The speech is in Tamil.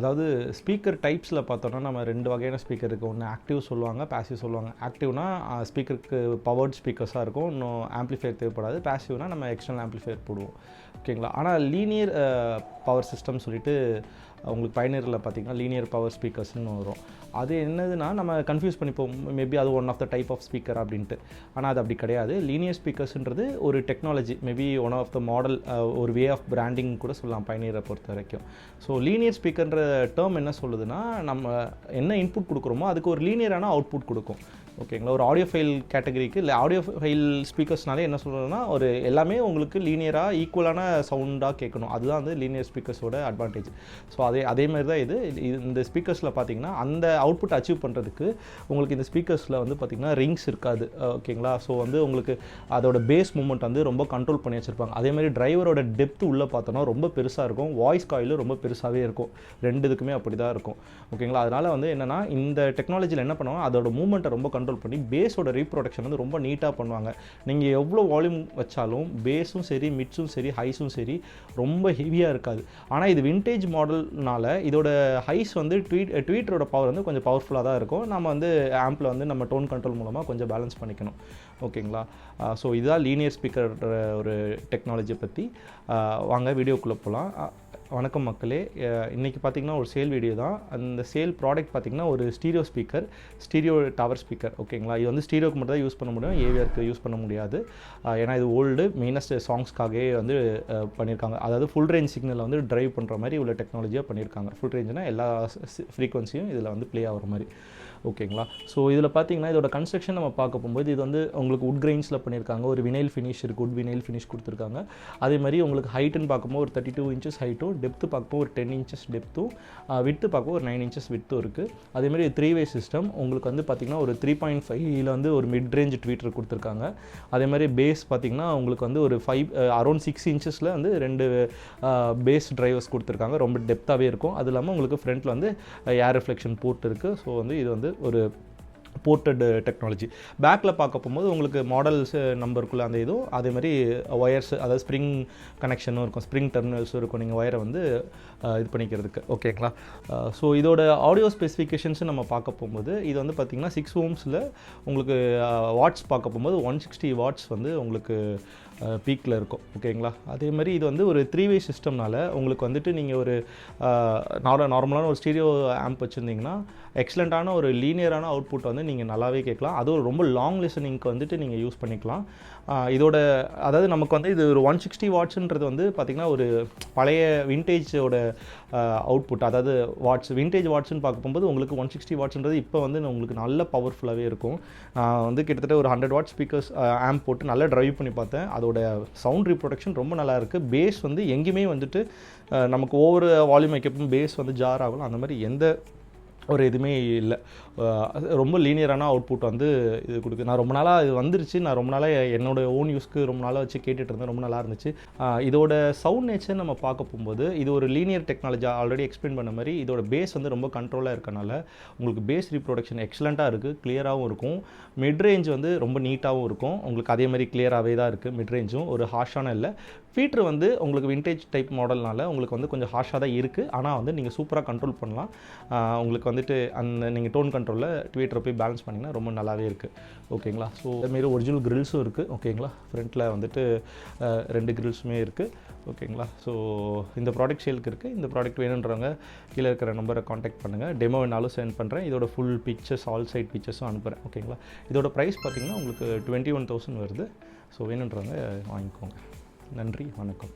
அதாவது ஸ்பீக்கர் டைப்ஸில் பார்த்தோன்னா நம்ம 2 வகையான ஸ்பீக்கர் இருக்குது. ஒன்று ஆக்டிவ் சொல்லுவாங்க, பேசிவ் சொல்லுவாங்க. ஆக்டிவ்னா ஸ்பீக்கருக்கு பவர்ட் ஸ்பீக்கர்ஸாக இருக்கும், இன்னும் ஆம்ப்ளிஃபையர் தேவைப்படாது. பேசிவ்னா நம்ம எக்ஸ்டர்னல் ஆம்ப்ளிஃபையர் போடுவோம், ஓகேங்களா. ஆனால் லீனியர் பவர் சிஸ்டம் சொல்லிட்டு உங்களுக்கு பயனரில் பார்த்தீங்கன்னா லீனியர் பவர் ஸ்பீக்கர்ஸ்னு வரும். அது என்னதுன்னா நம்ம கன்ஃபியூஸ் பண்ணிப்போம், மேபி அது one of the type of speaker அப்படின்ட்டு. ஆனால் அது அப்படி கிடையாது. லீனியர் ஸ்பீக்கர்ஸ்ன்றது ஒரு technology, maybe one of the model, ஒரு வே ஆஃப் பிராண்டிங் கூட சொல்லலாம் பயனரை பொறுத்த வரைக்கும். ஸோ லீனியர் ஸ்பீக்கர்ன்ற டேர்ம் என்ன சொல்லுதுன்னா, நம்ம என்ன இன்புட் கொடுக்குறோமோ அதுக்கு ஒரு லீனியரான அவுட்புட் கொடுக்கும், ஓகேங்களா. ஒரு ஆடியோ ஃபைல் கேட்டகரிக்கு இல்லை ஆடியோ ஃபைல் ஸ்பீக்கர்ஸ்னாலே என்ன சொல்கிறதுனா, ஒரு எல்லாமே உங்களுக்கு லீனியராக ஈக்குவலான சவுண்டாக கேட்கணும். அதுதான் வந்து லீனியர் ஸ்பீக்கர்ஸோட அட்வான்டேஜ். ஸோ அதே மாதிரி தான் இந்த ஸ்பீக்கர்ஸில் பார்த்தீங்கன்னா அந்த அவுட்புட் அச்சீவ் பண்ணுறதுக்கு உங்களுக்கு இந்த ஸ்பீக்கர்ஸில் வந்து பார்த்திங்கன்னா ரிங்ஸ் இருக்காது, ஓகேங்களா. ஸோ வந்து உங்களுக்கு அதோட பேஸ் மூமெண்ட் வந்து ரொம்ப கண்ட்ரோல் பண்ணி வச்சுருப்பாங்க. அதேமாதிரி டிரைவரோட டெப்த் உள்ளே பார்த்தோன்னா ரொம்ப பெருசாக இருக்கும், வாய்ஸ் காயிலும் ரொம்ப பெருசாகவே இருக்கும். 2 இதுக்குமே அப்படி தான் இருக்கும், ஓகேங்களா. அதனால் வந்து என்னென்னா இந்த டெக்னாலஜியில் என்ன பண்ணுவாங்க, அதோட மூமெண்ட்டை ரொம்ப கண்ட்ரோல் பண்ணி பேஸோட ரீப்ரொடக்ஷன் வந்து ரொம்ப நீட்டாக பண்ணுவாங்க. நீங்கள் எவ்வளோ வால்யூம் வச்சாலும் பேஸும் சரி, மிட்ஸும் சரி, ஹைஸும் சரி ரொம்ப ஹெவியாக இருக்காது. ஆனால் இது விண்டேஜ் மாடல்னால இதோட ஹைஸ் வந்து ட்வீட்டரோட பவர் வந்து கொஞ்சம் பவர்ஃபுல்லாக தான் இருக்கும். நம்ம வந்து ஆம்பில் வந்து நம்ம டோன் கண்ட்ரோல் மூலமாக கொஞ்சம் பேலன்ஸ் பண்ணிக்கணும், ஓகேங்களா. ஸோ இதுதான் லீனியர் ஸ்பீக்கர் ஒரு டெக்னாலஜியை பற்றி. வாங்க வீடியோக்குள்ளே போகலாம். வணக்கம் மக்களே, இன்றைக்கி பார்த்திங்கன்னா ஒரு சேல் வீடியோ தான். அந்த சேல் ப்ராடக்ட் பார்த்திங்கன்னா ஒரு ஸ்டீரியோ டவர் ஸ்பீக்கர், ஓகேங்களா. இது வந்து ஸ்டீரியோக்கு மட்டும் தான் யூஸ் பண்ண முடியும், ஏவிஆருக்கு யூஸ் பண்ண முடியாது. ஏன்னா இது ஓல்டு, மெயினஸ்ட் சாங்ஸ்க்காகவே வந்து பண்ணியிருக்காங்க. அதாவது ஃபுல் ரேஞ்ச் சிக்னலில் வந்து ட்ரைவ் பண்ணுற மாதிரி உள்ள டெக்னாலஜியாக பண்ணியிருக்காங்க. ஃபுல் ரேஞ்சுனா எல்லா ஃப்ரீக்வன்சியும் இதில் வந்து ப்ளே ஆகிற மாதிரி, ஓகேங்களா. ஸோ இதில் பார்த்தீங்கன்னா இதோட கன்ஸ்ட்ரக்ஷன் நம்ம பார்க்க போகும்போது இது வந்து உங்களுக்கு உட் கிரெயின்ஸில் பண்ணியிருக்காங்க. ஒரு வினைல் ஃபினிஷ் இருக்குது, உட் வினைல் ஃபினிஷ் கொடுத்துருக்காங்க. அதே மாதிரி உங்களுக்கு ஹைட்டுன்னு பார்க்கும்போது ஒரு 32 இன்ச்சஸ் ஹைட்டும், டெப்த்து பார்க்கும்போது ஒரு 10 இன்ச்சஸ் டெப்த்தும், விட்டு பார்க்கும்போது ஒரு 9 இன்ச்சஸ் வித்தும் இருக்குது. அதேமாதிரி 3-வே சிஸ்டம் உங்களுக்கு வந்து பார்த்திங்கன்னா ஒரு 3.5 வந்து ஒரு மிட் ரேஞ்ச் ட்வீட்டர் கொடுத்துருக்காங்க. அதே மாதிரி பேஸ் பார்த்திங்கன்னா உங்களுக்கு வந்து ஒரு அரௌண்ட் 6 இன்ச்சஸில் வந்து 2 பேஸ் டிரைவர்ஸ் கொடுத்துருக்காங்க. ரொம்ப டெப்த்தாகவே இருக்கும். அது இல்லாமல் உங்களுக்கு ஃப்ரண்ட்டில் வந்து ஏர் ரிஃப்ளெக்ஷன் போர்ட் இருக்குது. ஸோ வந்து இது வந்து ஒரு போர்ட்டட் டெக்னாலஜி. பேக்கில் பார்க்க போகும்போது உங்களுக்கு மாடல்ஸ் நம்பருக்குள்ளே அந்த இதுவும், அதே மாதிரி ஒயர்ஸ், அதாவது ஸ்ப்ரிங் கனெக்ஷனும் இருக்கும், ஸ்ப்ரிங் டெர்மினல்ஸும் இருக்கும், நீங்கள் ஒயரை வந்து இது பண்ணிக்கிறதுக்கு, ஓகேங்களா. ஸோ இதோட ஆடியோ ஸ்பெசிஃபிகேஷன்ஸ் நம்ம பார்க்க போகும்போது இது வந்து பார்த்திங்கன்னா 6 ohmஸில் உங்களுக்கு வாட்ஸ் பார்க்க போகும்போது 160 வாட்ஸ் வந்து உங்களுக்கு பீக்கில் இருக்கும், ஓகேங்களா. அதே மாதிரி இது வந்து ஒரு 3-வே சிஸ்டம்னால உங்களுக்கு வந்துட்டு நீங்கள் ஒரு நார்மலான ஒரு ஸ்டீரியோ ஆம்ப் வச்சுருந்தீங்கன்னா எக்ஸலண்ட்டான ஒரு லீனியரான அவுட்புட் வந்து நீங்கள் நல்லாவே கேட்கலாம். அதுவும் ரொம்ப லாங் லிசனிங்க்கு வந்துட்டு நீங்கள் யூஸ் பண்ணிக்கலாம். இதோட அதாவது நமக்கு வந்து இது ஒரு 160 வாட்ஸ்ன்றது வந்து பார்த்திங்கன்னா ஒரு பழைய விண்டேஜோட அவுட்புட், அதாவது விண்டேஜ் வாட்ஸ்ன்னு பார்க்க போகும்போது உங்களுக்கு 160 வாட்ஸ்ன்றது இப்போ வந்து உங்களுக்கு நல்ல பவர்ஃபுல்லாகவே இருக்கும். நான் வந்து கிட்டத்தட்ட ஒரு 100 வாட் ஸ்பீக்கர்ஸ் ஆம்ப் போட்டு நல்லா ட்ரைவ் பண்ணி பார்த்தேன். அதோட சவுண்ட் ரீப்ரொடக்ஷன் ரொம்ப நல்லா இருக்குது. பேஸ் வந்து எங்கேயுமே வந்துட்டு நமக்கு ஒவ்வொரு வால்யூம் வைக்கப்போ பேஸ் வந்து ஜார் ஆகலாம், அந்த மாதிரி எந்த ஒரு எதுவுமே இல்லை. ரொம்ப லீனியரான அவுட்புட் வந்து இது கொடுக்குது. நான் ரொம்ப நாளாக இது வந்துருச்சு, நான் ரொம்ப நாளாக என்னோடய ஓன் யூஸ்க்கு ரொம்ப நாளாக வச்சு கேட்டுட்டு இருந்தேன், ரொம்ப நல்லா இருந்துச்சு. இதோட சவுண்ட் நேச்சர் நம்ம பார்க்க போகும்போது இது ஒரு லீனியர் டெக்னாலஜி, ஆல்ரெடி எக்ஸ்பிளைன் பண்ண மாதிரி இதோட பேஸ் வந்து ரொம்ப கண்ட்ரோலாக இருக்கனால உங்களுக்கு பேஸ் ரீப்ரொடக்ஷன் எக்ஸலண்ட்டாக இருக்குது, கிளியராகவும் இருக்கும். மிட் ரேஞ்ச் வந்து ரொம்ப நீட்டாகவும் இருக்கும், உங்களுக்கு அதே மாதிரி கிளியராகவே தான் இருக்குது. மிட் ரேஞ்சும் ஒரு ஹார்ஷான இல்லை. ஃபீட்டர் வந்து உங்களுக்கு விண்டேஜ் டைப் மாடல்னால உங்களுக்கு வந்து கொஞ்சம் ஹார்ஷாக தான் இருக்குது. ஆனால் வந்து நீங்கள் சூப்பராக கண்ட்ரோல் பண்ணலாம். உங்களுக்கு வந்துட்டு அந்த நீங்கள் டோன் கண்ட்ரோலில் ட்வீட்டரை போய் பேலன்ஸ் பண்ணிங்கன்னா ரொம்ப நல்லாவே இருக்குது, ஓகேங்களா. ஸோ அதேமாரி ஒரிஜினல் கிரில்ஸும் இருக்குது, ஓகேங்களா. ஃப்ரண்ட்டில் வந்துட்டு 2 கிரில்ஸுமே இருக்குது, ஓகேங்களா. ஸோ இந்த ப்ராடக்ட் சேலுக்கு இருக்குது. இந்த ப்ராடக்ட் வேணுன்றவங்க கீழே இருக்கிற நம்பரை காண்டாக்ட் பண்ணுங்கள். டெமோ வேணாலும் சென்ட் பண்ணுறேன். இதோட ஃபுல் பிக்சர்ஸ், ஆல் சைட் பிக்சர்ஸும் அனுப்புகிறேன், ஓகேங்களா. இதோட ப்ரைஸ் பார்த்திங்கன்னா உங்களுக்கு 21,000 வருது. ஸோ வேணுன்றவங்க வாங்கிக்கோங்க. நன்றி, வணக்கம்.